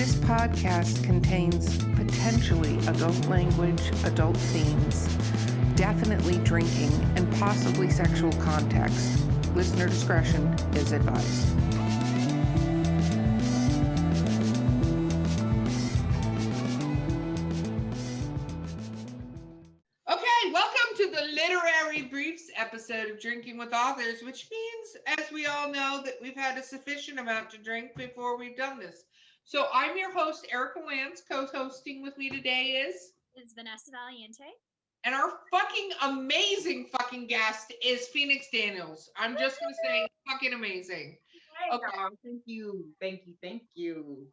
This podcast contains potentially adult language, adult themes, definitely drinking, and possibly sexual context. Listener discretion is advised. Okay, welcome to the Literary Briefs episode of Drinking with Authors, which means, as we all know, that we've had a sufficient amount to drink before we've done this. So I'm your host, Erica Lance. Co-hosting with me today is Vanessa Valiente. And our fucking amazing fucking guest is Phoenix Daniels. I'm just going to say fucking amazing. Okay. Thank you.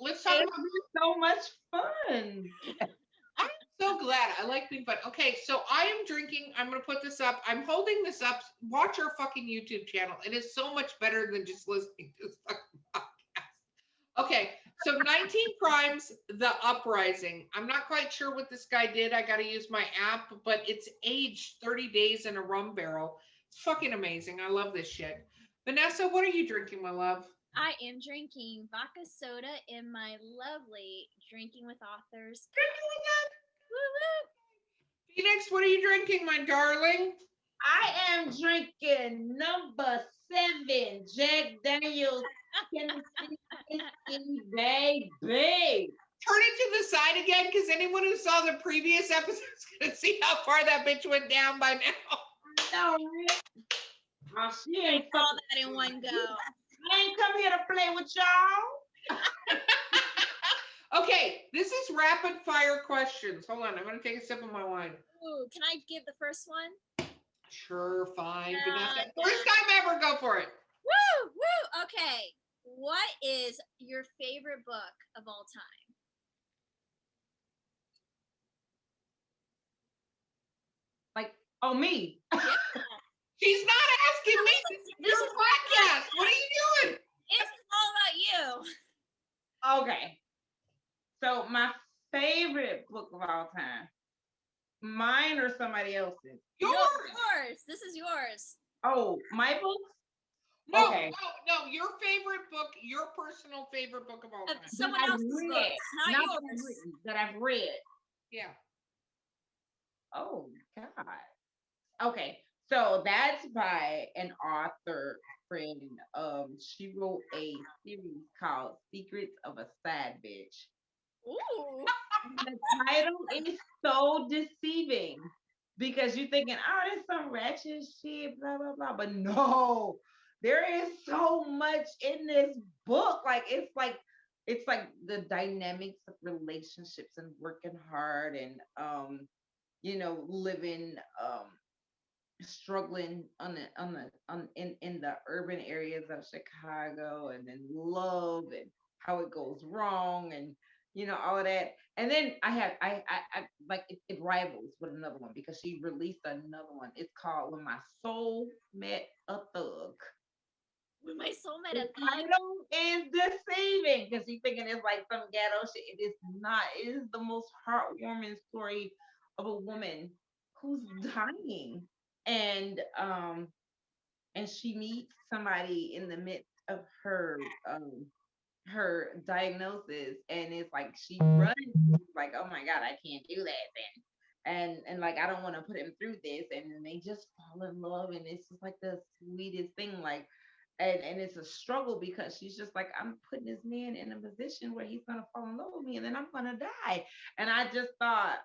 Let's talk about so much fun. I'm so glad. I like being fun. Okay, so I am drinking. I'm going to put this up. I'm holding this up. Watch our fucking YouTube channel. It is so much better than just listening to this fucking podcast. Okay, so 19 Crimes, The Uprising. I'm not quite sure what this guy did. I got to use my app, but it's aged 30 days in a rum barrel. It's fucking amazing. I love this shit. Vanessa, what are you drinking, my love? I am drinking vodka soda in my lovely Drinking with Authors. Woo-woo. Phoenix, what are you drinking, my darling? I am drinking number 7 Jack Daniel's Tennessee whiskey, baby. Turn it to the side again, because anyone who saw the previous episode is going to see how far that bitch went down by now. No, oh, she ain't all that in one go. I ain't come here to play with y'all. Okay, this is rapid fire questions. Hold on, I'm going to take a sip of my wine. Ooh, can I give the first one? Sure, fine. Vanessa, first time ever, go for it. Woo! Okay. What is your favorite book of all time? Like, oh, me. Yeah. She's not asking me. This is your podcast. What are you doing? It's all about you. Okay. So my favorite book of all time, mine or somebody else's? Yours. This is yours. Oh, my book? No, okay. no, your favorite book, your personal favorite book of all time. Someone else's book, not yours. That I've read. Yeah. Oh, God. Okay, so that's by an author friend. She wrote a series called Secrets of a Sad Bitch. Ooh. The title is so deceiving because you're thinking, oh, there's some ratchet shit, blah, blah, blah. But no, there is so much in this book. It's like the dynamics of relationships and working hard and living struggling in the urban areas of Chicago, and then love and how it goes wrong, and all of that. And then I like it rivals with another one because she released another one. It's called When My Soul Met a Thug. When My Soul Met a Thug. Title is deceiving because you're thinking it's like some ghetto shit. It is not. It is the most heartwarming story of a woman who's dying, and she meets somebody in the midst of her diagnosis, and it's like she runs like, oh my God, I can't do that then, and like I don't want to put him through this, and then they just fall in love, and it's just like the sweetest thing, like, and it's a struggle because she's just like, I'm putting this man in a position where he's gonna fall in love with me and then I'm gonna die. And I just thought,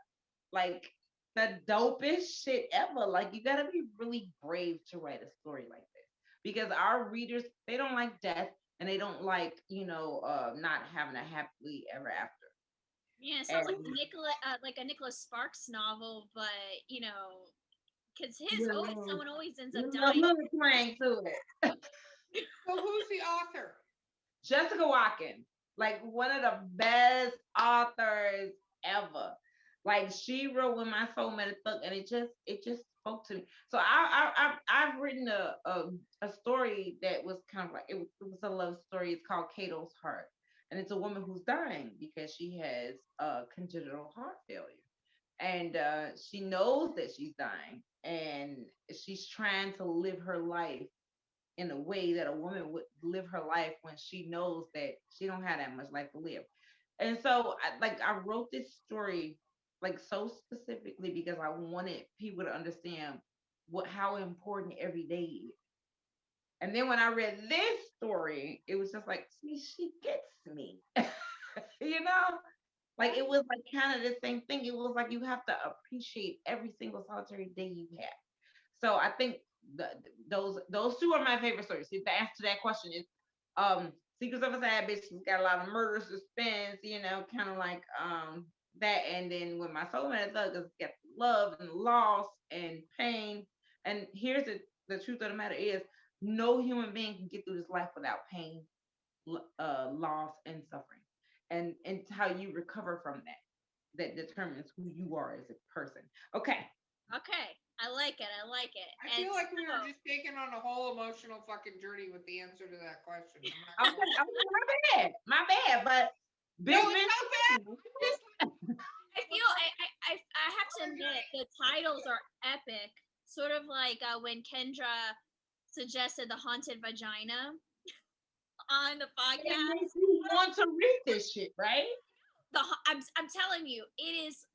like, the dopest shit ever. Like, you gotta be really brave to write a story like this because our readers, they don't like death, and they don't like, not having a happily ever after. Yeah, it sounds like a Nicholas Sparks novel, but because someone always ends up dying. Playing to it. So who's the author? Jessica Watkins, like one of the best authors ever. Like, she wrote When My Soul Met a Thug, and it just spoke to me. So I've written a story that was kind of like, it was a love story. It's called Cato's Heart, and it's a woman who's dying because she has congenital heart failure, and she knows that she's dying, and she's trying to live her life in a way that a woman would live her life when she knows that she don't have that much life to live. And so I wrote this story like so specifically because I wanted people to understand what how important every day is. And then when I read this story, it was just like, see, she gets me. you know? Like it was like kind of the same thing. It was like you have to appreciate every single solitary day you have. So I think the, those two are my favorite stories. See, the answer to that question is Secrets of a Sad Bitch. It's got a lot of murder suspense, kind of like that. And then with My Soulmate Thug, it's got love and loss and pain. And here's the truth of the matter is no human being can get through this life without pain, loss, and suffering. And how you recover from that determines who you are as a person. Okay. Okay. I like it. I like it. I feel like we were just taking on a whole emotional fucking journey with the answer to that question. Okay, my bad, but no, it's not bad. I feel I have to admit the titles are epic. Sort of like when Kendra suggested the haunted vagina on the podcast. It makes you want to read this shit, right? I'm telling you, it is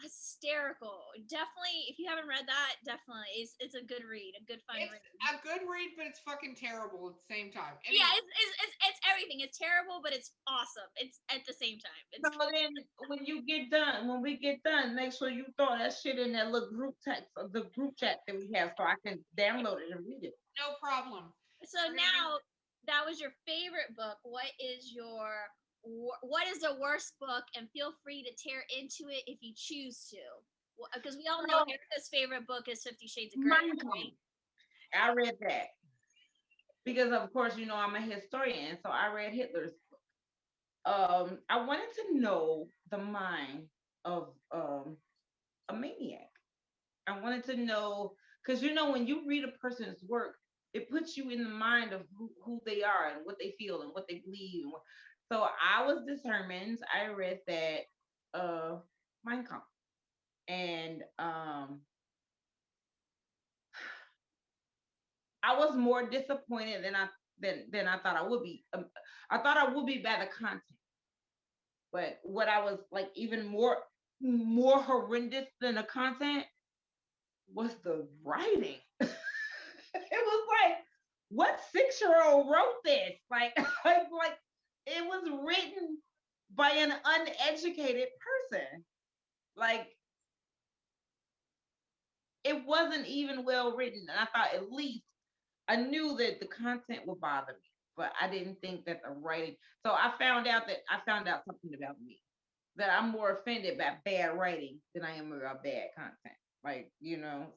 hysterical. Definitely, if you haven't read that, definitely it's a good read, a good fun read. A good read, but it's fucking terrible at the same time. Anyway. Yeah, it's everything. It's terrible, but it's awesome. It's at the same time. So then, when we get done, make sure you throw that shit in that little group text, the group chat that we have, so I can download it and read it. No problem. So now that was your favorite book. What is the worst book? And feel free to tear into it if you choose to, because we all know Erica's favorite book is 50 Shades of Grey. Right? I read that because, of course, I'm a historian, so I read Hitler's book. I wanted to know the mind of a maniac. I wanted to know because when you read a person's work, it puts you in the mind of who they are and what they feel and what they believe. So I was determined. I read that Mein Kampf, and I was more disappointed than I thought I would be. I thought I would be by the content, but what I was like even more horrendous than the content was the writing. It was like, what 6-year-old wrote this? Like it was written by an uneducated person. Like it wasn't even well written, and I thought at least I knew that the content would bother me, but I didn't think that the writing. So I found out something about me, that I'm more offended by bad writing than I am about bad content.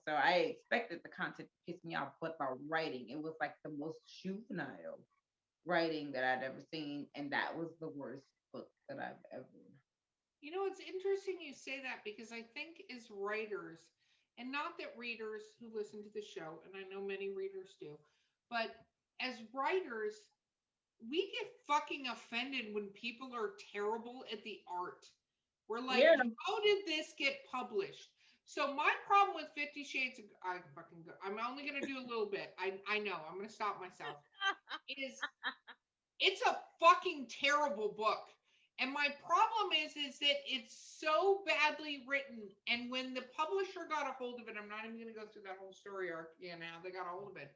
So I expected the content to piss me off, but the writing, it was like the most juvenile writing that I'd ever seen, and that was the worst book that I've ever. It's interesting you say that, because I think as writers, and not that readers who listen to the show, and I know many readers do, but as writers, we get fucking offended when people are terrible at the art. We're like, how did this get published? So my problem with 50 Shades of I'm only gonna do a little bit. I know I'm gonna stop myself. It's a fucking terrible book. And my problem is that it's so badly written. And when the publisher got a hold of it, I'm not even going to go through that whole story arc again now. They got a hold of it.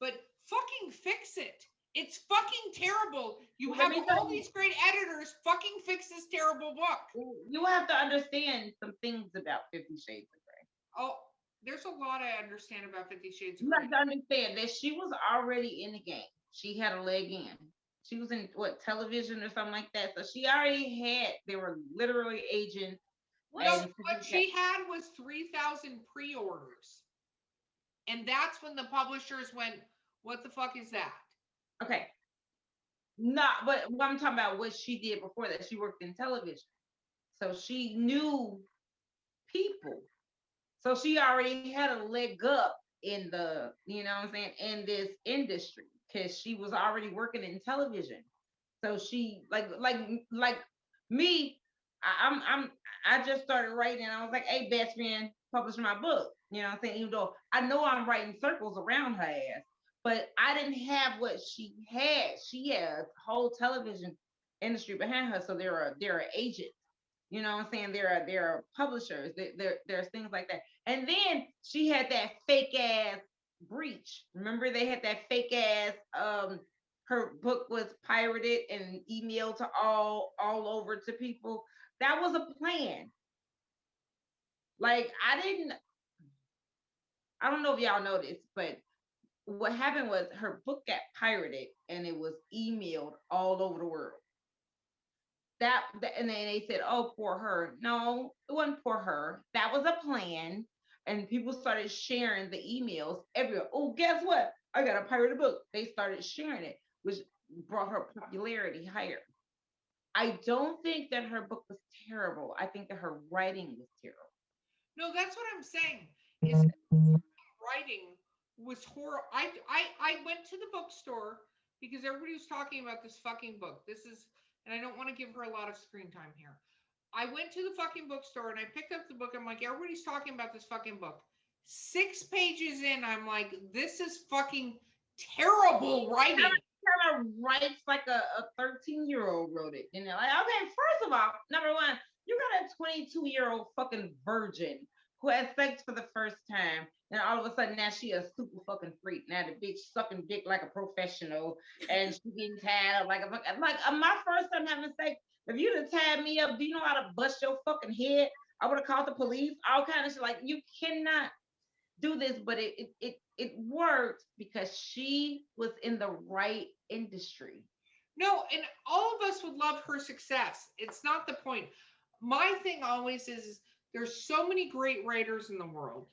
But fucking fix it. It's fucking terrible. You have all these great editors. Fucking fix this terrible book. You have to understand some things about 50 Shades of Grey. Oh, there's a lot I understand about 50 Shades of Grey. You have to understand that she was already in the game. She had a leg in. She was in television or something like that. So she already they were literally agents. What she had was 3,000 pre-orders. And that's when the publishers went, what the fuck is that? Okay. But what I'm talking about, what she did before that, she worked in television. So she knew people. So she already had a leg up in the, in this industry, because she was already working in television. So she like me, I just started writing, and I was like, hey, best friend, publish my book. Even though I know I'm writing circles around her ass, but I didn't have what she had. She had a whole television industry behind her, so there are agents. You know what I'm saying? There are publishers. There's things like that. And then she had that fake ass breach. Remember they had that fake ass her book was pirated and emailed to all over to people. That was a plan. Like I don't know if y'all know this, but what happened was her book got pirated and it was emailed all over the world. And then they said, "Oh, poor her." No, it wasn't poor her. That was a plan, and people started sharing the emails everywhere. Oh, guess what? I got a pirated book. They started sharing it, which brought her popularity higher. I don't think that her book was terrible. I think that her writing was terrible. No, that's what I'm saying. Is writing was horrible. I went to the bookstore because everybody was talking about this fucking book. This is, and I don't want to give her a lot of screen time here. I went to the fucking bookstore and I picked up the book. I'm like, everybody's talking about this fucking book. 6 pages in, I'm like, this is fucking terrible writing. Kind of writes like a 13-year-old wrote it. You know, like, okay, first of all, number one, you got a 22-year-old fucking virgin who has sex for the first time, and all of a sudden now she a super fucking freak. Now the bitch sucking dick like a professional, and she getting tired of my first time having sex. If you'd have tied me up, do you know how to bust your fucking head? I would have called the police, all kind of shit. Like you cannot do this, but it worked because she was in the right industry. No, and all of us would love her success. It's not the point. My thing always is there's so many great writers in the world,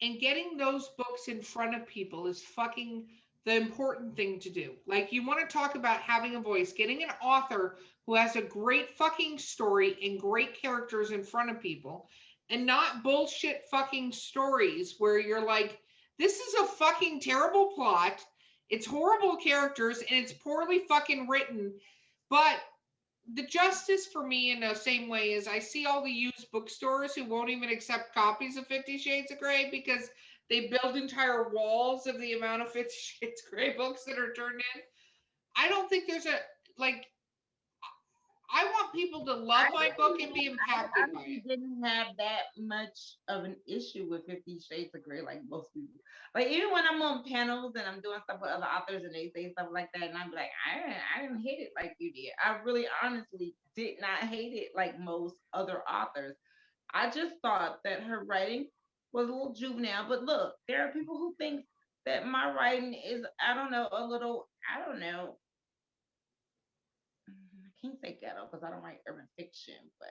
and getting those books in front of people is fucking the important thing to do. Like, you want to talk about having a voice, getting an author who has a great fucking story and great characters in front of people, and not bullshit fucking stories where you're like, this is a fucking terrible plot, it's horrible characters, and it's poorly fucking written. But the justice for me in the same way is I see all the used bookstores who won't even accept copies of 50 Shades of Grey because they build entire walls of the amount of 50 Shades of Grey books that are turned in. I don't think there's a, like, I want people to love my book and be impacted by I it. didn't have that much of an issue with 50 Shades of Grey like most people. Like even when I'm on panels and I'm doing stuff with other authors and they say stuff like that, and I'm like, I didn't hate it like you did. I really honestly did not hate it like most other authors. I just thought that her writing was a little juvenile. But look, there are people who think that my writing is, I don't know, a little, I don't know, I can't say ghetto because I don't write urban fiction, but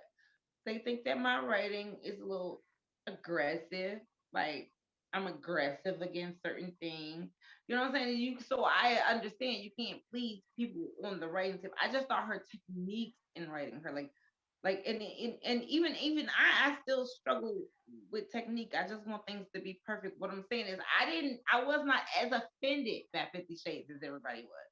they think that my writing is a little aggressive. Like I'm aggressive against certain things. You know what I'm saying? So I understand you can't please people on the writing tip. I just thought her techniques in writing her and even I still struggle with technique. I just want things to be perfect. What I'm saying is I was not as offended by 50 Shades as everybody was.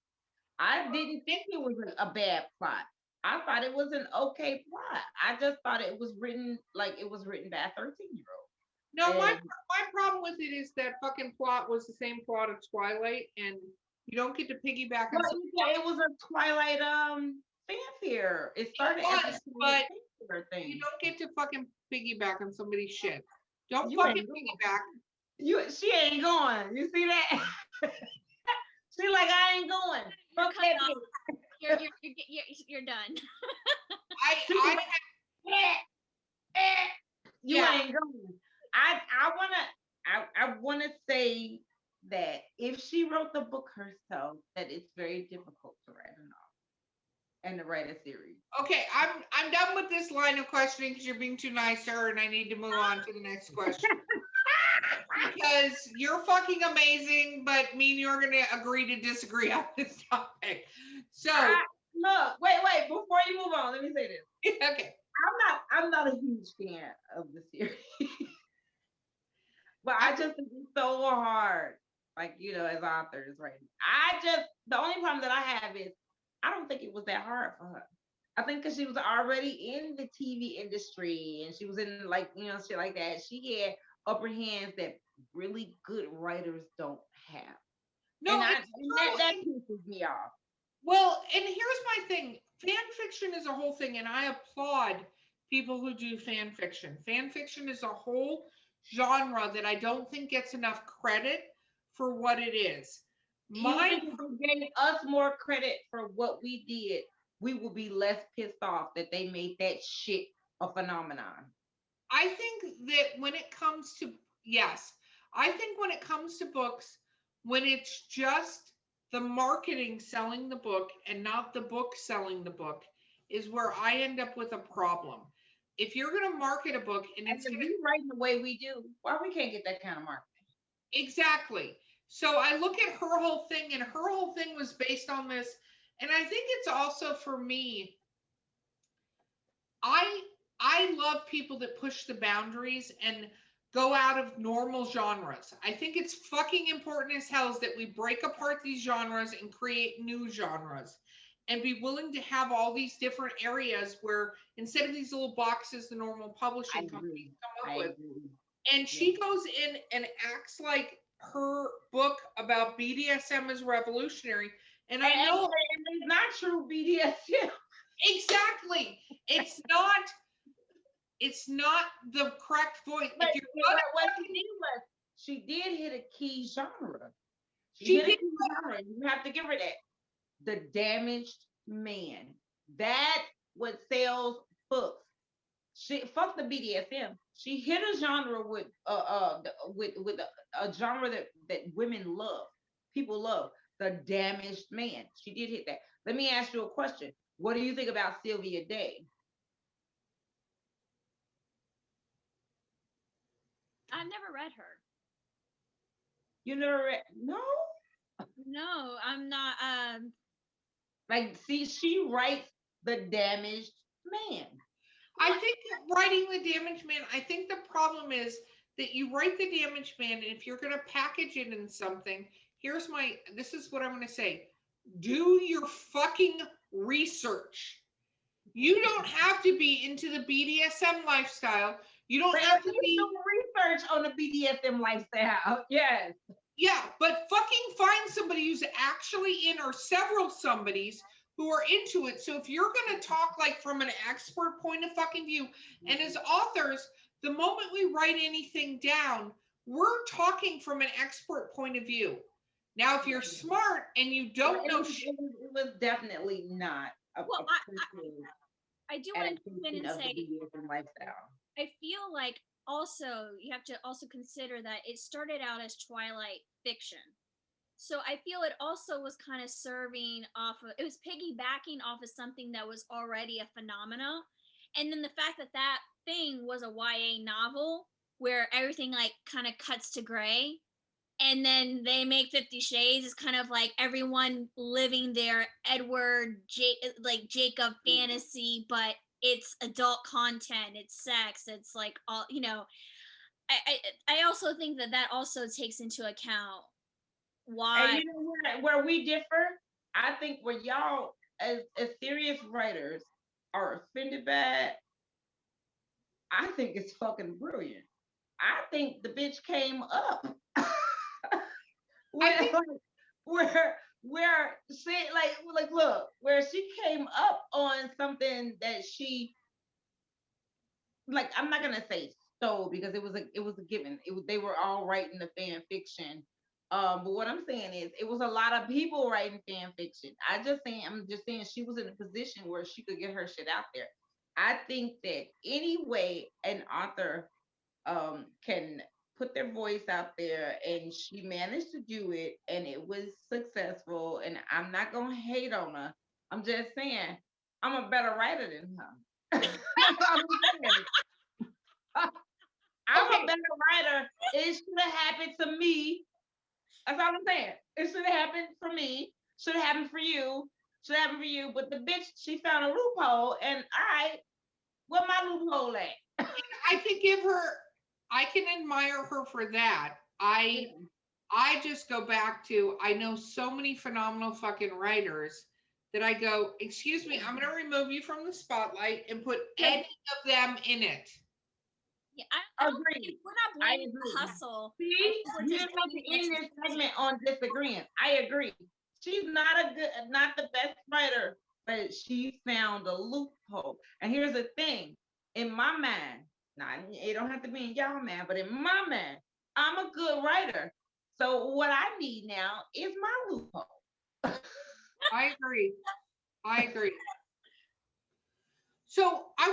I didn't think it was a bad plot. I thought it was an okay plot. I just thought it was written like it was written by a 13-year-old. No, my And my problem with it is that fucking plot was the same plot of Twilight, and you don't get to piggyback on well, some. it was a Twilight fanfare. It started as Was, a but Twilight fanfare you thing. don't get to fucking piggyback on somebody's shit. Don't You fucking ain't going. piggyback. She ain't going. You see that? She like I ain't going. You're Fuck cut that off. bitch. You're done. She I was like, you yeah. ain't going. I wanna say that if she wrote the book herself, that it's very difficult to write a novel and to write a series. Okay, I'm done with this line of questioning because you're being too nice to her, and I need to move on to the next question. Because you're fucking amazing, but me and you're gonna agree to disagree on this topic. So Look, wait, before you move on, let me say this. okay. I'm not a huge fan of the series. But I just think it's so hard, like as authors, right? The only problem that I have is I don't think it was that hard for her. I think because she was already in the TV industry and she was in like shit like that. She had upper hands that really good writers don't have. No, it's and true. that pisses me off. Well, and here's my thing. Fan fiction is a whole thing, and I applaud people who do fan fiction. Fan fiction is a whole genre that I don't think gets enough credit for what it is. You My think if they gave us more credit for what we did, we would be less pissed off that they made that shit a phenomenon. I think that when it comes to, yes, I think when it comes to books, when it's just the marketing selling the book and not the book selling the book, is where I end up with a problem. If you're going to market a book and And it's if going to, we write the way we do, why we can't get that kind of marketing? exactly. So I look at her whole thing, and her whole thing was based on this. And I think it's also for me, I I love people that push the boundaries and go out of normal genres. I think it's fucking important as hell is that we break apart these genres and create new genres and be willing to have all these different areas where instead of these little boxes the normal I publishing companies agree. come up I with. agree. And Yeah. she goes in and acts like her book about BDSM is revolutionary. And I know And it's not true BDSM. exactly. It's not the correct voice. But If you're what she did hit a key genre. She she hit a did, key genre. You have to give her that. The damaged man. That what sells books. She fuck the BDSM. She hit a genre with a genre that women love. People love. The damaged man. She did hit that. Let me ask you a question. What do you think about Sylvia Day? I've never read her. You never read? No. No, I'm not. Like, see, she writes the damaged man. I think that writing the damaged man, I think the problem is that you write the damaged man, and if you're going to package it in something, this is what I'm going to say. Do your fucking research. You don't have to be into the BDSM lifestyle. You don't But have if to you be, do research on the BDSM lifestyle, yes. yeah, but fucking find somebody who's actually in, or several somebodies who are into it. So if you're going to talk like from an expert point of fucking view, and as authors, the moment we write anything down, we're talking from an expert point of view. Now, if you're smart and you don't know shit, It was definitely not well, I do want to come in and of say the BDSM lifestyle. I feel like also you have to also consider that it started out as Twilight fiction. So I feel it also was kind of serving off of, it was piggybacking off of something that was already a phenomena. And then the fact that that thing was a YA novel where everything like kind of cuts to gray. And then they make 50 Shades is kind of like everyone living their like Jacob fantasy, but it's adult content, it's sex, it's like all, I also think that that also takes into account why. And you know where we differ? I think where y'all as serious writers are offended by it, I think it's fucking brilliant. I think the bitch came up. I think where she like look, where she came up on something that she, like, I'm not gonna say stole because it was a given. They were all writing the fan fiction. But what I'm saying is it was a lot of people writing fan fiction. I'm just saying she was in a position where she could get her shit out there. I think that any way an author can put their voice out there, and she managed to do it and it was successful, and I'm not gonna hate on her. I'm just saying I'm a better writer than her. That's all I'm saying. I'm okay. a better writer. It should have happened to me. That's all I'm saying. It should have happened for me. Should have happened for you. Should have happened for you. But the bitch, she found a loophole, and all right, where my loophole at? I can give her, I can admire her for that. I just go back to, I know so many phenomenal fucking writers that I go, excuse me, I'm going to remove you from the spotlight and put any of them in it. Yeah, I don't think Agreed. we're not I blaming the agree. hustle. I See, think we're you just didn't have blaming to the end this execution. segment on disagreement. I agree. She's not the best writer, but she found a loophole. And here's the thing: in my mind, now it don't have to be in y'all mind, but in my mind, I'm a good writer. So what I need now is my loophole. I agree. I agree. So I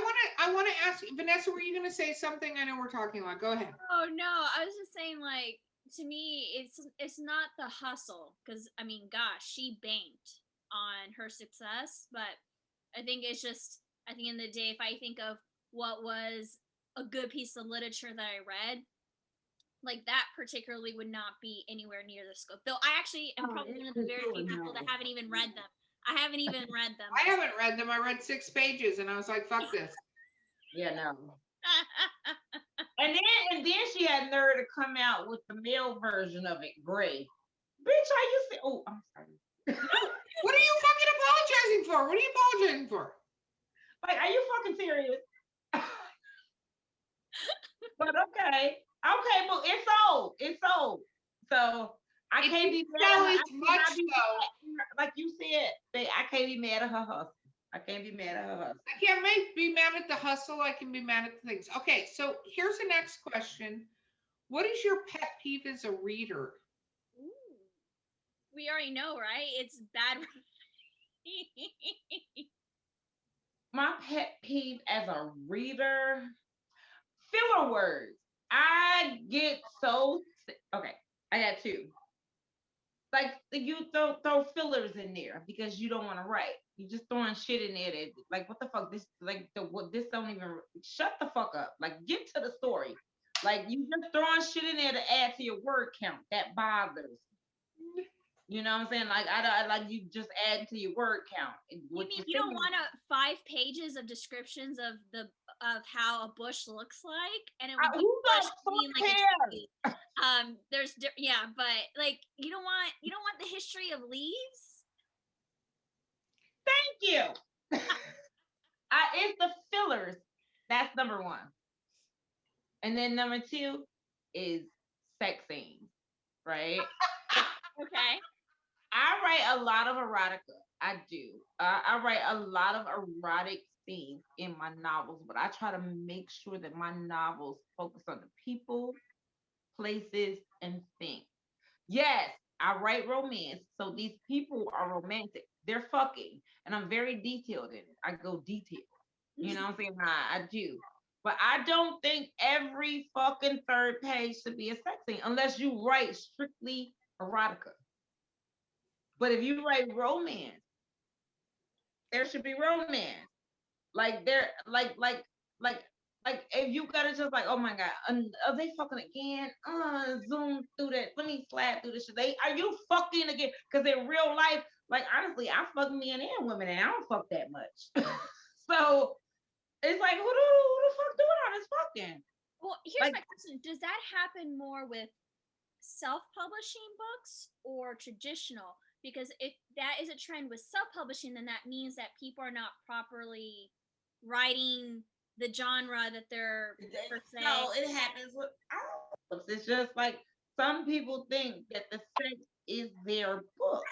want to ask Vanessa, were you going to say something? I know we're talking a lot. Go ahead. Oh no, I was just saying, like, to me, it's not the hustle, because I mean, gosh, she banked on her success, but I think it's just, at the end of the day, if I think of what was a good piece of literature that I read, like that particularly would not be anywhere near the scope. Though I actually am probably one of the very few people that haven't even read them. I haven't even read them. I haven't read them. I read 6 pages and I was like, fuck this. Yeah, no. And then she had nerve to come out with the male version of it, gray. Bitch, I used to. Oh, I'm sorry. What are you fucking apologizing for? What are you apologizing for? Like, are you fucking serious? But okay, but it's old. It's old. So I It can't be didn't mad. sell I as much cannot be though. mad. Like you said, I can't be mad at her hustle. I can't be mad at her hustle. I can't be mad at the hustle. I can be mad at the things. Okay, so here's the next question. What is your pet peeve as a reader? Ooh, we already know, right? It's bad. My pet peeve as a reader, filler words. I get so okay. I got two. Like you throw fillers in there because you don't want to write. You just throwing shit in there that, like, what the fuck, this, like, this don't even, shut the fuck up, like, get to the story. Like, you just throwing shit in there to add to your word count. That bothers me. You know what I'm saying? Like, I like you just add to your word count. You mean you don't want 5 pages of descriptions of how a bush looks like, and it would be who bush the mean fuck like a cares? tree. Yeah, but like you don't want the history of leaves. Thank you. It's the fillers. That's number one. And then number two is sex scenes, right? Okay. I write a lot of erotica. I do. I write a lot of erotic scenes in my novels, but I try to make sure that my novels focus on the people, places, and things. Yes, I write romance, so these people are romantic. They're fucking, and I'm very detailed in it. I go detailed. You know what I'm saying? I do. But I don't think every fucking third page should be a sex scene unless you write strictly erotica. But if you write romance, there should be romance. Like there, like, like if you gotta just like, oh my god, are they fucking again? Zoom through that. Let me slide through this shit. Are you fucking again? Because in real life, like honestly, I fuck men and women, and I don't fuck that much. So it's like, who the fuck doing all this fucking? Well, here's Like, my question: does that happen more with self-publishing books or traditional? Because if that is a trend with self-publishing, then that means that people are not properly writing the genre that they're per se. no, it happens with all books. It's just like some people think that the sex is their book.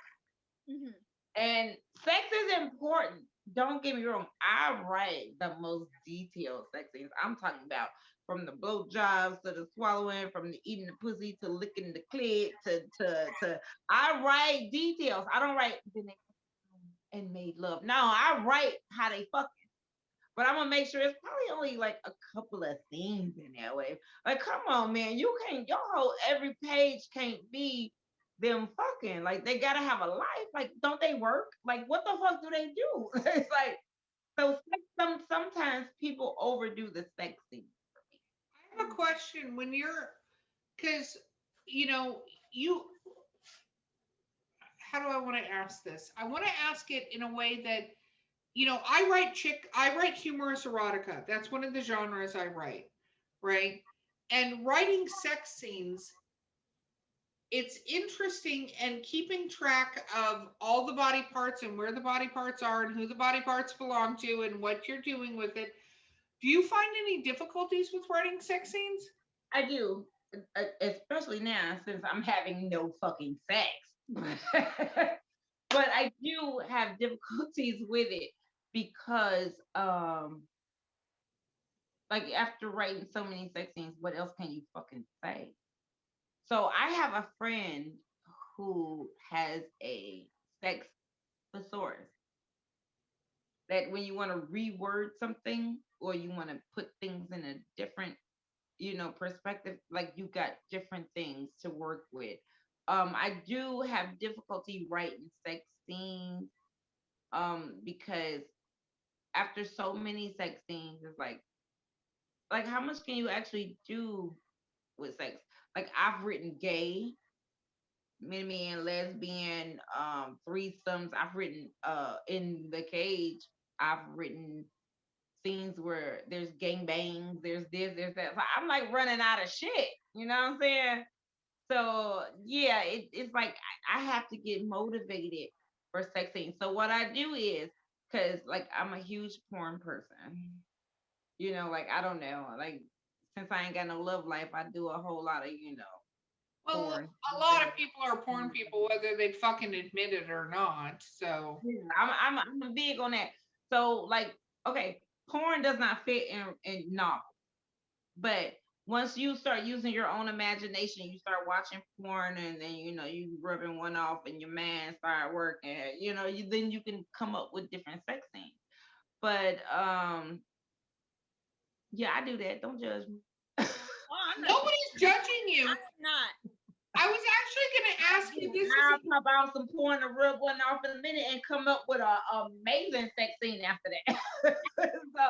Mm-hmm. And sex is important. Don't get me wrong. I write the most detailed sex scenes. I'm talking about from the blowjobs to the swallowing, from the eating the pussy to licking the clit to. I write details. I don't write and made love. No, I write how they fuck. But I'm gonna make sure it's probably only like a couple of things in that way. Like, come on, man, you can't. Your whole every page can't be them fucking. Like, they gotta have a life. Like, don't they work? Like, what the fuck do they do? It's like so. Sometimes people overdo the sex scene. I have a question. When you're, because you know, you, how do I want to ask this? I want to ask it in a way that, I write humorous erotica. That's one of the genres I write, right? And writing sex scenes, it's interesting, and keeping track of all the body parts and where the body parts are and who the body parts belong to and what you're doing with it. Do you find any difficulties with writing sex scenes? I do, especially now since I'm having no fucking sex. But I do have difficulties with it because, like after writing so many sex scenes, what else can you fucking say? So I have a friend who has a sex thesaurus that when you want to reword something or you want to put things in a different, perspective, like you got different things to work with. I do have difficulty writing sex scenes because after so many sex scenes, it's like how much can you actually do with sex? Like I've written gay, mini and lesbian, threesomes. I've written in the cage. I've written scenes where there's gang bangs, there's this, there's that. So I'm like running out of shit. You know what I'm saying? So yeah, it's like I have to get motivated for sex scenes. So what I do is, cause like I'm a huge porn person. Like I don't know, like since I ain't got no love life, I do a whole lot of Well, porn. a lot of people are porn people, whether they fucking admit it or not. So, Yeah, I'm big on that. So like, okay, porn does not fit in novels, but once you start using your own imagination, you start watching porn, and then you rubbing one off, and your man start working. Then you can come up with different sex scenes. But yeah, I do that. Don't judge me. Oh, I'm not. nobody's judging you. I'm not. I was actually going to ask you this. I'll pop out some porn to rub one off in a minute and come up with an amazing sex scene after that.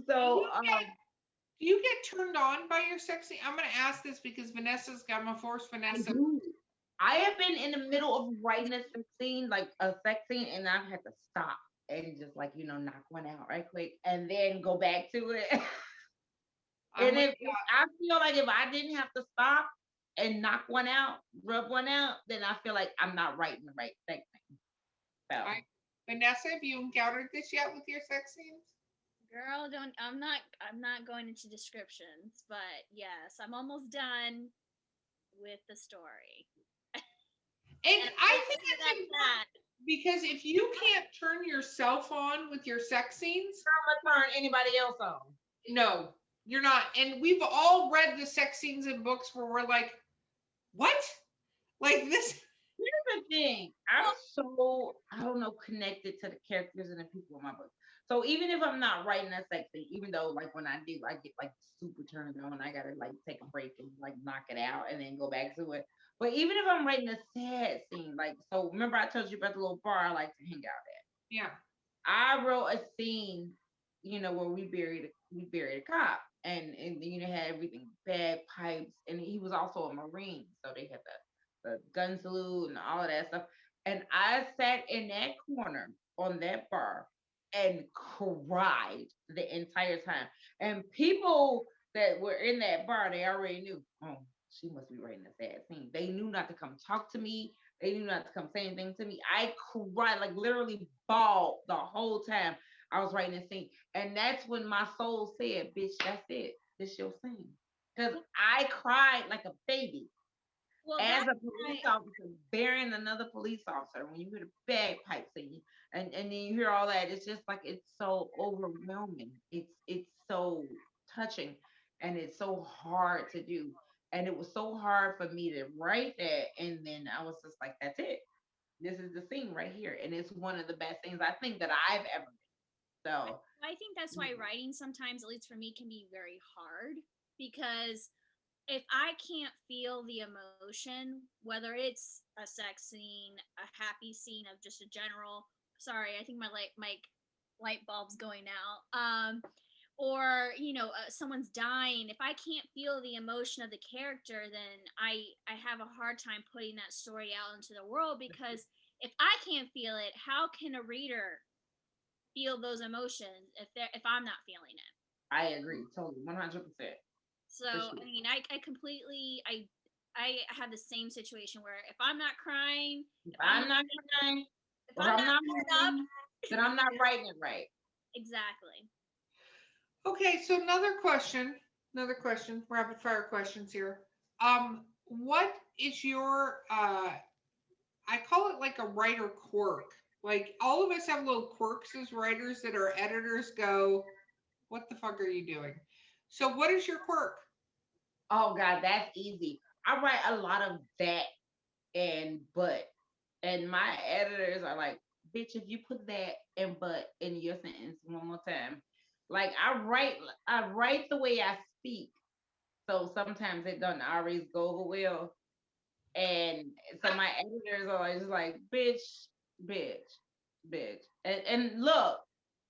so Do you get turned on by your sex scene? I'm going to ask this because Vanessa's got my force I Vanessa. do. I have been in the middle of writing a sex scene, like a sex scene, and I've had to stop and just like knock one out right quick, and then go back to it. And if I feel like if I didn't have to stop and knock one out, rub one out, then I feel like I'm not writing the right sex scene. So Vanessa, have you encountered this yet with your sex scenes? Girl, don't. I'm not going into descriptions, but yes, I'm almost done with the story. And And I I'll think leave it it's at important because if you can't turn yourself on with your sex scenes, I'm gonna turn anybody else on. no, you're not. And we've all read the sex scenes in books where we're like, what? Like this. Here's the thing. I'm so, I don't know, connected to the characters and the people in my book. So even if I'm not writing a sex scene, even though like when I do, I get like super turned on, I gotta like take a break and like knock it out and then go back to it. But even if I'm writing a sad scene, like so remember I told you about the little bar I like to hang out at. Yeah. I wrote a scene, where we buried a cop, and had everything, bagpipes, and he was also a Marine, so they had the gun salute and all of that stuff. And I sat in that corner on that bar and cried the entire time. And people that were in that bar, they already knew, oh, she must be writing a sad scene. They knew not to come talk to me. They knew not to come say anything to me. I cried, like literally bawled the whole time I was writing this scene. And that's when my soul said, bitch, that's it. This your scene. Because I cried like a baby. Well, As that's a police officer, bearing another police officer, when you hear the bagpipes and then you hear all that, it's just like it's so overwhelming. It's so touching, and it's so hard to do. And it was so hard for me to write that, and then I was just like, that's it. This is the scene right here, and it's one of the best things I think that I've ever made. So I think that's why writing sometimes, at least for me, can be very hard because if I can't feel the emotion, whether it's a sex scene, a happy scene of just a general, sorry, I think my light bulb's going out. Or someone's dying. If I can't feel the emotion of the character, then I have a hard time putting that story out into the world because if I can't feel it, how can a reader feel those emotions if I'm not feeling it? I agree totally, 100%. So I mean, I completely I have the same situation where if I'm not crying, If I'm not crying, if or I'm I'm not not lit up, moving, then I'm not writing it right. exactly. Okay, so another question, rapid fire questions here. What is your I call it like a writer quirk. Like all of us have little quirks as writers that our editors go, "What the fuck are you doing?" So what is your quirk? Oh God, that's easy. I write a lot of that and but, and my editors are like, bitch, if you put that and but in your sentence one more time, like I write the way I speak, so sometimes it doesn't always go over well, and so my editors are always like, bitch, bitch, and look,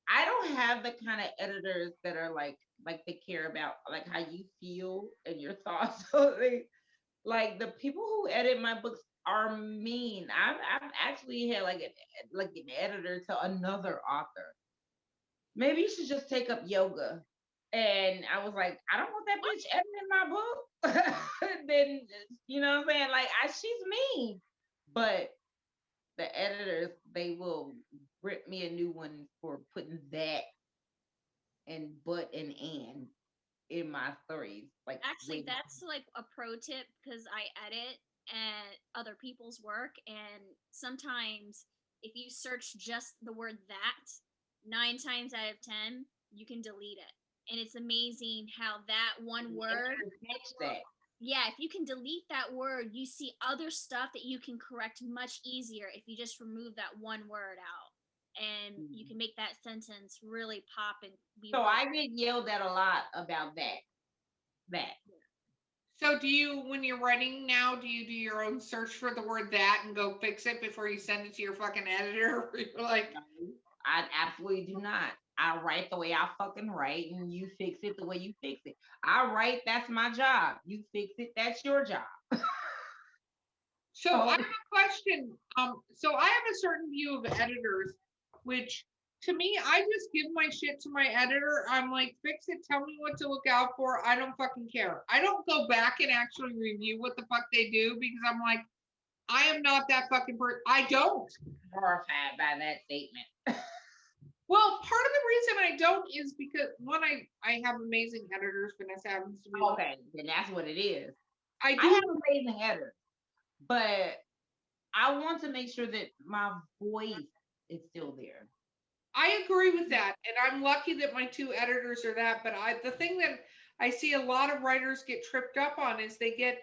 I don't have the kind of editors that are like they care about like how you feel and your thoughts. So they like the people who edit my books are mean. I've actually had like an editor to another author. Maybe you should just take up yoga. And I was like, I don't want that bitch editing my book. Then you know what I'm saying? Like she's mean. But the editors, they will rip me a new one for putting that and but and in my stories. Like Actually, way that's like a pro tip because I edit and other people's work, and sometimes if you search just the word that, 9 times out of 10, you can delete it. And it's amazing how that one word, catch that. yeah, if you can delete that word, you see other stuff that you can correct much easier if you just remove that one word out. And you can Mhm. make that sentence really pop and be So really. I get yelled at a lot about that. That. So do you, when you're writing now, do you do your own search for the word that and go fix it before you send it to your fucking editor? Or you're like, No, I absolutely do not. I write the way I fucking write, and you fix it the way you fix it. I write, that's my job. You fix it, that's your job. so I So have a question. So I have a certain view of editors, which to me, I just give my shit to my editor. I'm like, fix it, tell me what to look out for. I don't fucking care. I don't go back and actually review what the fuck they do because I'm like, I am not that fucking person. I don't. horrified by that statement. Well, part of the reason I don't is because one, I have amazing editors. Vanessa happens to be one. Okay, then that's what it is. I I do. have amazing editors, but I want to make sure that my voice is still there. I agree with that, and I'm lucky that my two editors are that. But the thing that I see a lot of writers get tripped up on is they get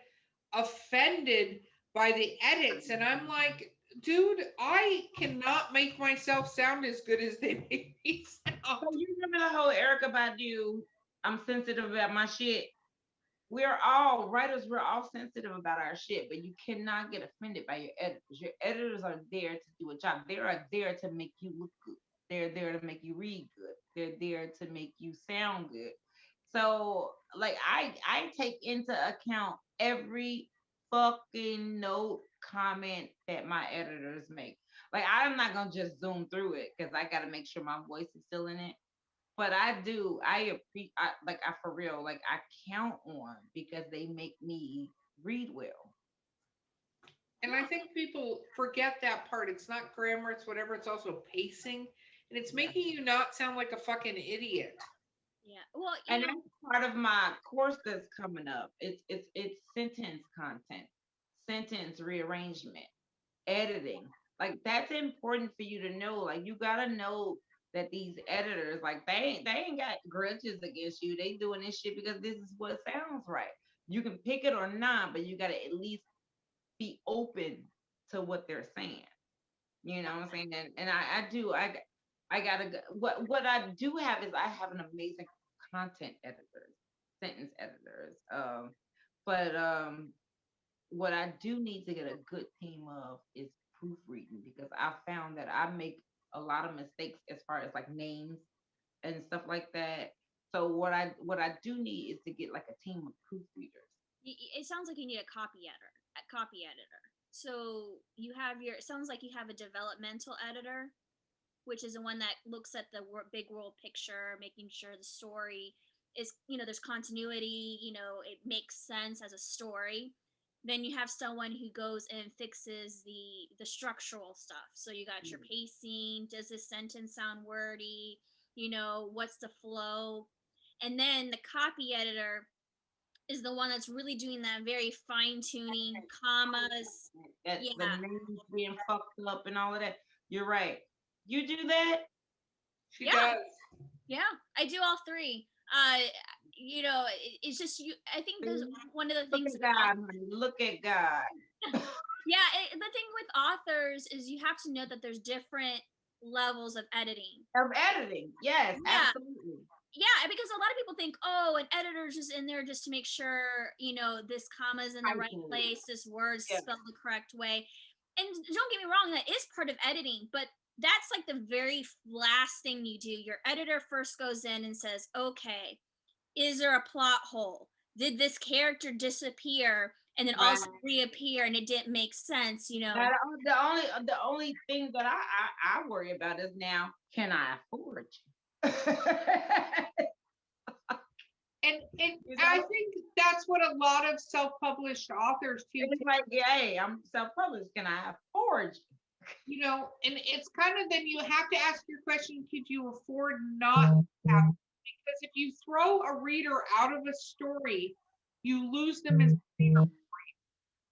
offended by the edits, and I'm like, dude, I cannot make myself sound as good as they make me sound. So you remember the whole Erica Badu, I'm sensitive about my shit. We're all writers, we're all sensitive about our shit, but you cannot get offended by your editors. Your editors are there to do a job. They are there to make you look good. They're there to make you read good. They're there to make you sound good. So like I take into account every fucking note, comment that my editors make. Like I'm not gonna just zoom through it because I gotta make sure my voice is still in it, but I do. I appreciate. Like I for real. Like I count on because they make me read well. And I think people forget that part. It's not grammar, it's whatever, it's also pacing. And it's Yeah. making you not sound like a fucking idiot. Yeah. Well, And that's part of my course that's coming up. It's sentence content, sentence rearrangement, editing. Like that's important for you to know. Like you gotta know that these editors, like they ain't got grudges against you. They doing this shit because this is what sounds right. You can pick it or not, but you gotta at least be open to what they're saying. You know what I'm saying? And I do. I gotta what I do have is I have an amazing content editors, sentence editors. But what I do need to get a good team of is proofreading because I found that I make a lot of mistakes as far as like names and stuff like that. So what I do need is to get like a team of proofreaders. it sounds like you need a copy editor. So you have your. It sounds like you have a developmental editor, which is the one that looks at the big world picture, making sure the story is, there's continuity, it makes sense as a story. Then you have someone who goes and fixes the structural stuff. So you got your Mm. pacing. Does this sentence sound wordy? What's the flow? and then the copy editor is the one that's really doing that very fine tuning, commas. That Yeah, the names being fucked up and all of that. You're right. You do that? She Yeah. does. yeah, I do all three. You know, it's just you. I think there's one of the Look things. at God, honey. Look at God. Yeah, the thing with authors is you have to know that there's different levels of editing. Of editing. Yes, Yeah. absolutely. Yeah, because a lot of people think, oh, an editor's just in there just to make sure, you know, this comma's in the right Typing. place, this word's Yeah. spelled the correct way. And don't get me wrong, that is part of editing, but that's like the very last thing you do. Your editor first goes in and says, okay, is there a plot hole? Did this character disappear and then also Right. reappear and it didn't make sense, you know? Now, the only thing that I worry about is now, can I afford you? And You I know? think that's what a lot of self-published authors too. It's like, hey, I'm self-published. Can I afford you? You know, and it's kind of then you have to ask your question, could you afford not to have it? Because if you throw a reader out of a story, you lose them as a reader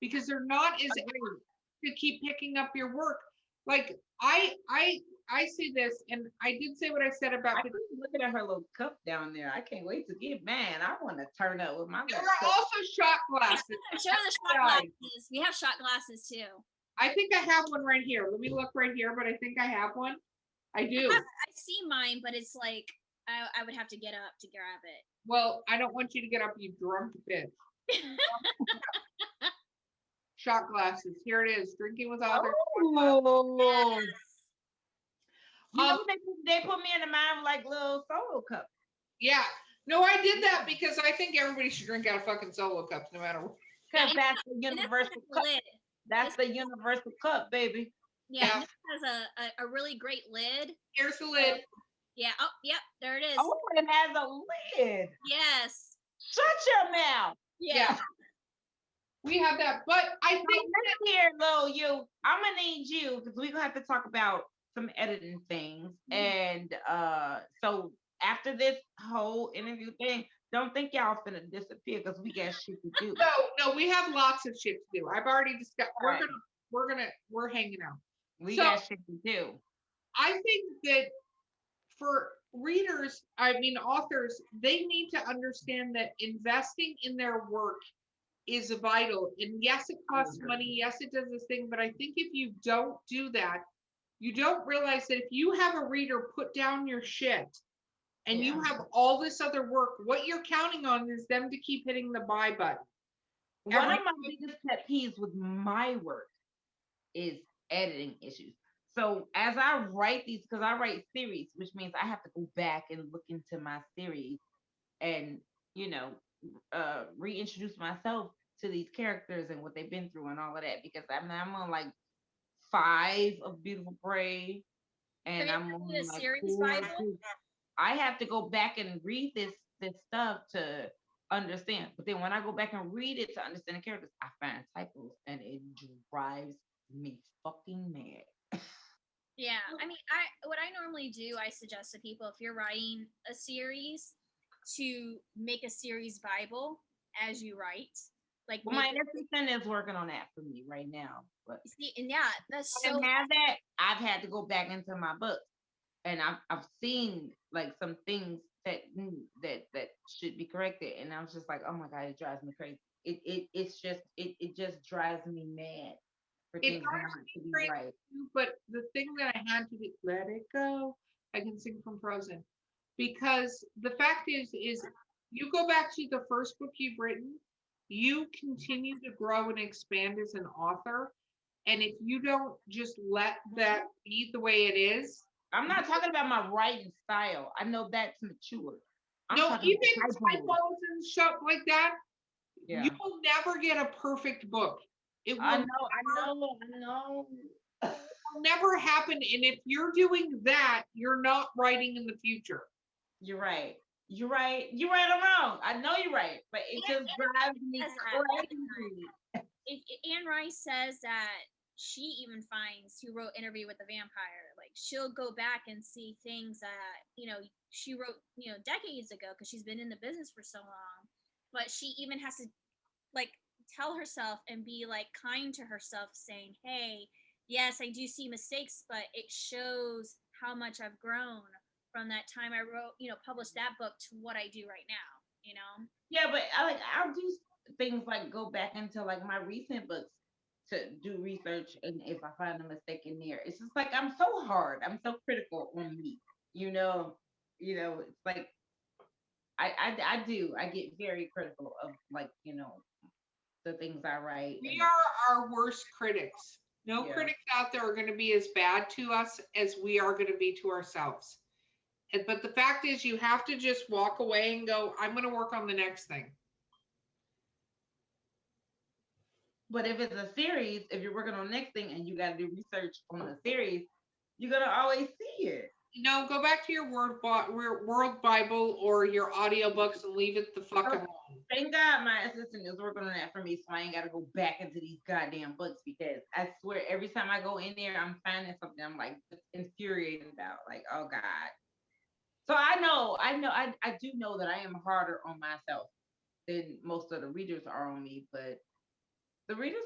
because they're not as apt to keep picking up your work. Like I say this, and I did say what I said about I the. keep looking at her little cup down there. I can't wait to get mine. I want to turn up with my There little are cup. also shot glasses. Show the shot Right. glasses. We have shot glasses too. I think I have one right here. Let me look right here, but I think I have one. I do. I see mine, but it's like I would have to get up to grab it. Well, I don't want you to get up, you drunk bitch. Shot glasses. Here it is. Drinking with authors. Oh, you Um, know, they put me in the mind like little solo cup. Yeah. No, I did that because I think everybody should drink out of fucking solo cups, no matter what. Because Yeah, that's the And this universal has a cup. lid. That's the universal cup, baby. Yeah, Yeah. and this has a really great lid. Here's the lid. Yeah. Oh, yep. There it is. Oh, it has a lid. Yes. Shut your mouth. Yeah. We have that. But I Now, think listen here, little you. I'm gonna need you because we're gonna have to talk about some editing things. And so after this whole interview thing, don't think y'all finna disappear because we got shit to do. no, we have lots of shit to do. I've already discussed. Right. We're hanging out. We So- got shit to do. I think that for readers, I mean authors, they need to understand that investing in their work is vital. And yes, it costs money. Yes, it does this thing. But I think if you don't do that, you don't realize that if you have a reader put down your shit and you Yeah. have all this other work, what you're counting on is them to keep hitting the buy button. One of my biggest pet peeves with my work is editing issues. So as I write these, because I write series, which means I have to go back and look into my series and, you know, reintroduce myself to these characters and what they've been through and all of that. Because I'm on like 5 of Beautiful Prey, and Have you I'm ever on read a like series 4 of Bible? Beautiful- I have to go back and read this stuff to understand. But then when I go back and read it to understand the characters, I find typos and it drives me fucking mad. Yeah. I mean, what I normally do, I suggest to people if you're writing a series to make a series Bible as you write. Like Well, my make it- assistant is working on that for me right now. But see, and yeah, that's I so didn't have that. I've had to go back into my books, and I've seen like some things that should be corrected, and I was just like, oh my god, it drives me crazy. It just drives me mad for It things not drives to me be crazy. right. But the thing that I had to do, let it go. I can sing from Frozen. Because the fact is you go back to the first book you've written, you continue to grow and expand as an author. And if you don't just let that be the way it is, I'm not talking about my writing style. I know that's mature. I'm no, talking even about typos. typos and stuff like that, Yeah. you will never get a perfect book. It will I know. never happen. And if you're doing that, you're not writing in the future. You're right. You're right. You're right. I'm wrong. I know you're right, but it just drives me says that all the crazy. Anne Rice says that she even finds, who wrote Interview with the Vampire, like she'll go back and see things that, she wrote, decades ago, because she's been in the business for so long. But she even has to like tell herself and be like kind to herself, saying, hey, yes, I do see mistakes, but it shows how much I've grown from that time I wrote, published that book to what I do right now. Yeah, but I'll do things like go back into like my recent books to do research, and if I find a mistake in there, it's just like I'm so hard, I'm so critical on me, you know, it's like I get very critical of like the things I write We and are our worst critics. No yeah. critics out there are going to be as bad to us as we are going to be to ourselves. But the fact is, you have to just walk away and go, I'm going to work on the next thing. But if it's a series, if you're working on the next thing and you got to do research on the series, you're gonna always see it. Go back to your World Bible or your audiobooks and leave it the fuck So, alone. thank God my assistant is working on that for me, so I ain't got to go back into these goddamn books, because I swear every time I go in there, I'm finding something I'm like just infuriated about. Like, oh God. So I do know that I am harder on myself than most of the readers are on me, but the readers,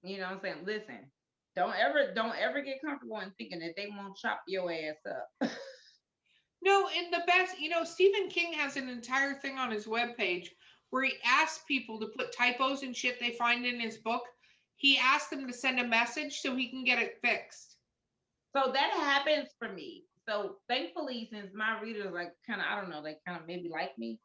what I'm saying, listen, don't ever get comfortable in thinking that they won't chop your ass up. No, and the best, Stephen King has an entire thing on his webpage where he asks people to put typos and shit they find in his book. He asks them to send a message so he can get it fixed. So that happens for me. So thankfully, since my readers like kind of, I don't know, they kind of maybe like me,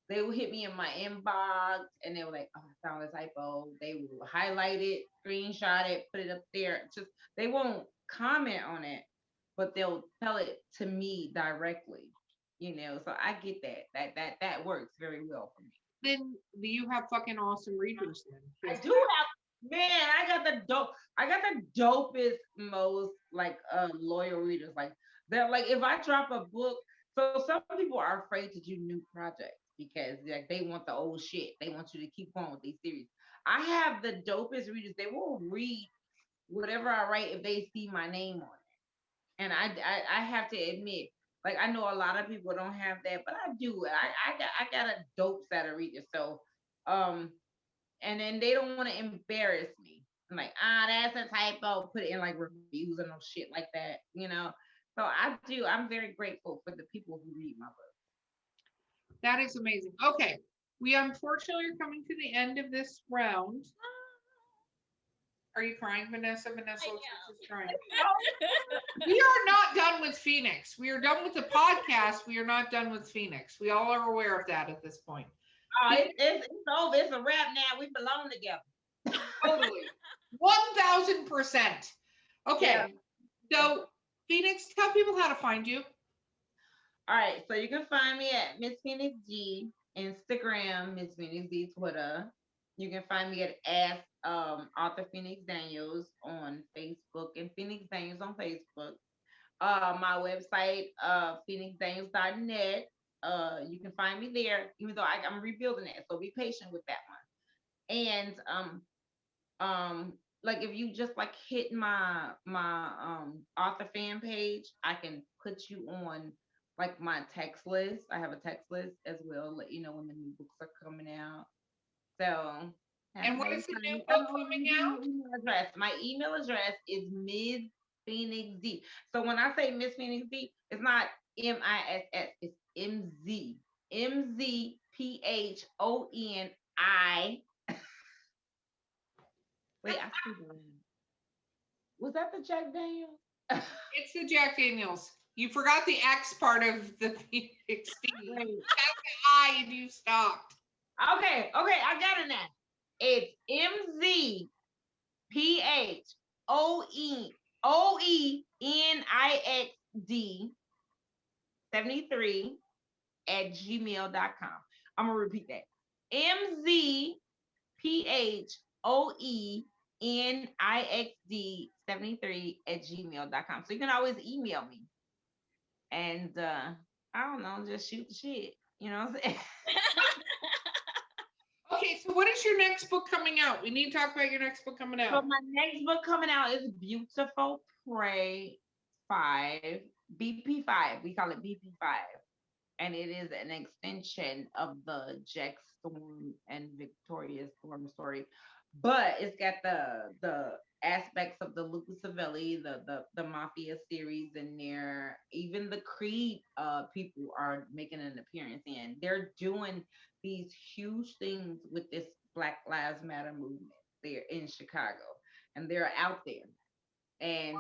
they will hit me in my inbox and they were like, "Oh, I found a typo." They will highlight it, screenshot it, put it up there. Just they won't comment on it, but they'll tell it to me directly. So I get that. That works very well for me. Then you have fucking awesome readers then. I do have, man, I got the dopest, most like loyal readers. Like they're like if I drop a book, so some people are afraid to do new projects because like they want the old shit. They want you to keep going with these series. I have the dopest readers. They will read whatever I write if they see my name on it. And I have to admit, like I know a lot of people don't have that, but I do. I got a dope set of readers. So um and then they don't want to embarrass me. I'm like, that's a typo. Put it in like reviews and no shit like that. So I do. I'm very grateful for the people who read my book. That is amazing. Okay. We unfortunately are coming to the end of this round. Are you crying, Vanessa? Vanessa looks like she's crying. We are not done with Phoenix. We are done with the podcast. We are not done with Phoenix. We all are aware of that at this point. Oh, it's over. It's a wrap now. We belong together. Totally. 1000%. Okay. Yeah. So, Phoenix, tell people how to find you. All right. So you can find me at Miss Phoenix G, Instagram, Miss Phoenix G, Twitter. You can find me at Ask Author Phoenix Daniels on Facebook and Phoenix Daniels on Facebook. My website, phoenixdaniels.net. You can find me there, even though I'm rebuilding it. So be patient with that one. And like if you just like hit my author fan page, I can put you on like my text list. I have a text list as well, let you know when the new books are coming out. So and what is the new book coming out? My email address is Ms. Phoenix D. So when I say Miss Phoenix D, it's not MISS, it's MZ. MZPHONI. Wait, I see the name. Was that the Jack Daniels? It's the Jack Daniels. You forgot the X part of the Phoenix D. You got the I and you stopped. Okay, I got it now. It's MZPHONIXD 73 at gmail.com. I'm gonna repeat that. MZPHOENIXD 73 at gmail.com. So you can always email me. And I don't know, just shoot the shit. You know what I'm saying? Okay, so what is your next book coming out? We need to talk about your next book coming So out. my next book coming out is Beautiful Prey 5, BP5. We call it BP5. And it is an extension of the Jack Storm and Victoria Storm story. But it's got the aspects of the Lucas Savelli, the Mafia series in there. Even the Creed people are making an appearance in. They're doing these huge things with this Black Lives Matter movement there in Chicago. And they're out there. And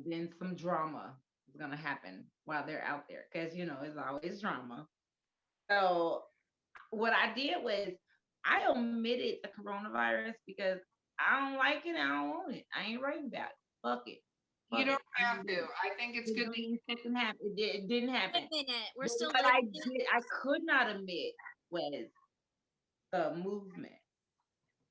then some drama is gonna happen while they're out there. Cause it's always drama. So what I did was I omitted the coronavirus because I don't like it. I don't want it. I ain't writing about it. Fuck it. You Fuck don't it. I have ain't to. doing it. I think it's It good don't that even fucking happen. It didn't happen. Living it. We're But still what living it. I could not admit was the movement.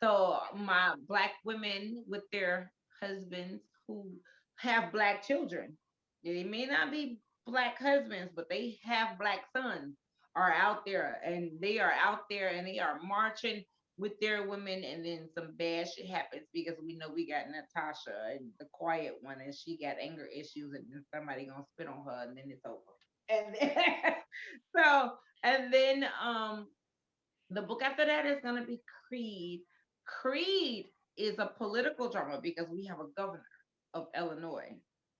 So my black women with their husbands who have black children, they may not be black husbands, but they have black sons are out there and they are out there and they are marching with their women and then some bad shit happens because we know we got Natasha and the quiet one and she got anger issues and then somebody gonna spit on her and then it's over. And then, so and then the book after that is gonna be Creed. Creed is a political drama because we have a governor of Illinois,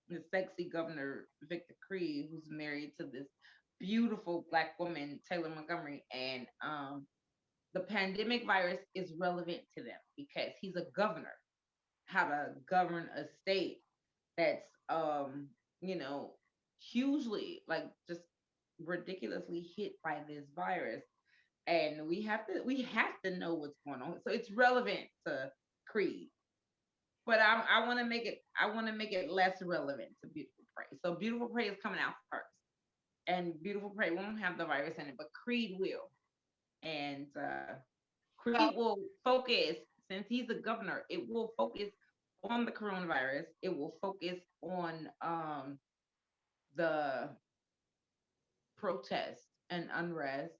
the sexy governor Victor Creed, who's married to this beautiful black woman, Taylor Montgomery, and the pandemic virus is relevant to them because he's a governor, how to govern a state that's you know, hugely like just ridiculously hit by this virus and we have to know what's going on. So it's relevant to Creed, but I want to make it less relevant to Beautiful Prey. So Beautiful Prey is coming out first, and Beautiful Prey won't have the virus in it, but Creed will, and well, Creed will focus since he's the governor. It will focus on the coronavirus. It will focus on the protest and unrest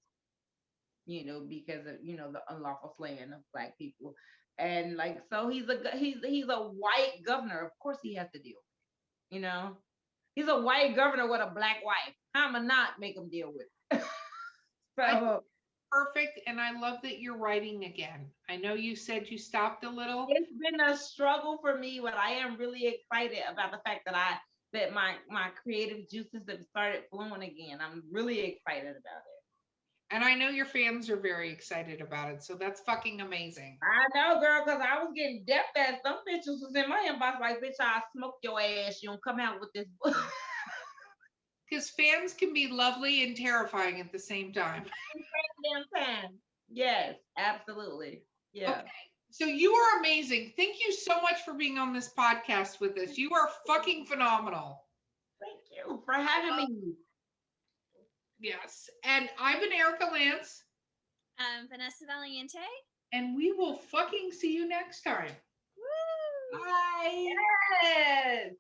because of the unlawful slaying of black people, and like so he's a white governor. Of course, he has to deal. You know, he's a white governor with a black wife. How am I not make him deal with it? I think So perfect, and I love that you're writing again. I know you said you stopped a little. it's been a struggle for me, but I am really excited about the fact that my creative juices have started flowing again. I'm really excited about it. And I know your fans are very excited about it, so that's fucking amazing. I know, girl, because I was getting death ass. Some bitches was in my inbox like, bitch, I'll smoke your ass. You don't come out with this book. Because fans can be lovely and terrifying at the same time. Damn time. Yes, absolutely. Yeah. Okay. So you are amazing. Thank you so much for being on this podcast with us. You are fucking phenomenal. Thank you for having me. Yes. And I've been Erica Lance. Vanessa Valiente. And we will fucking see you next time. Woo! Bye. Yes.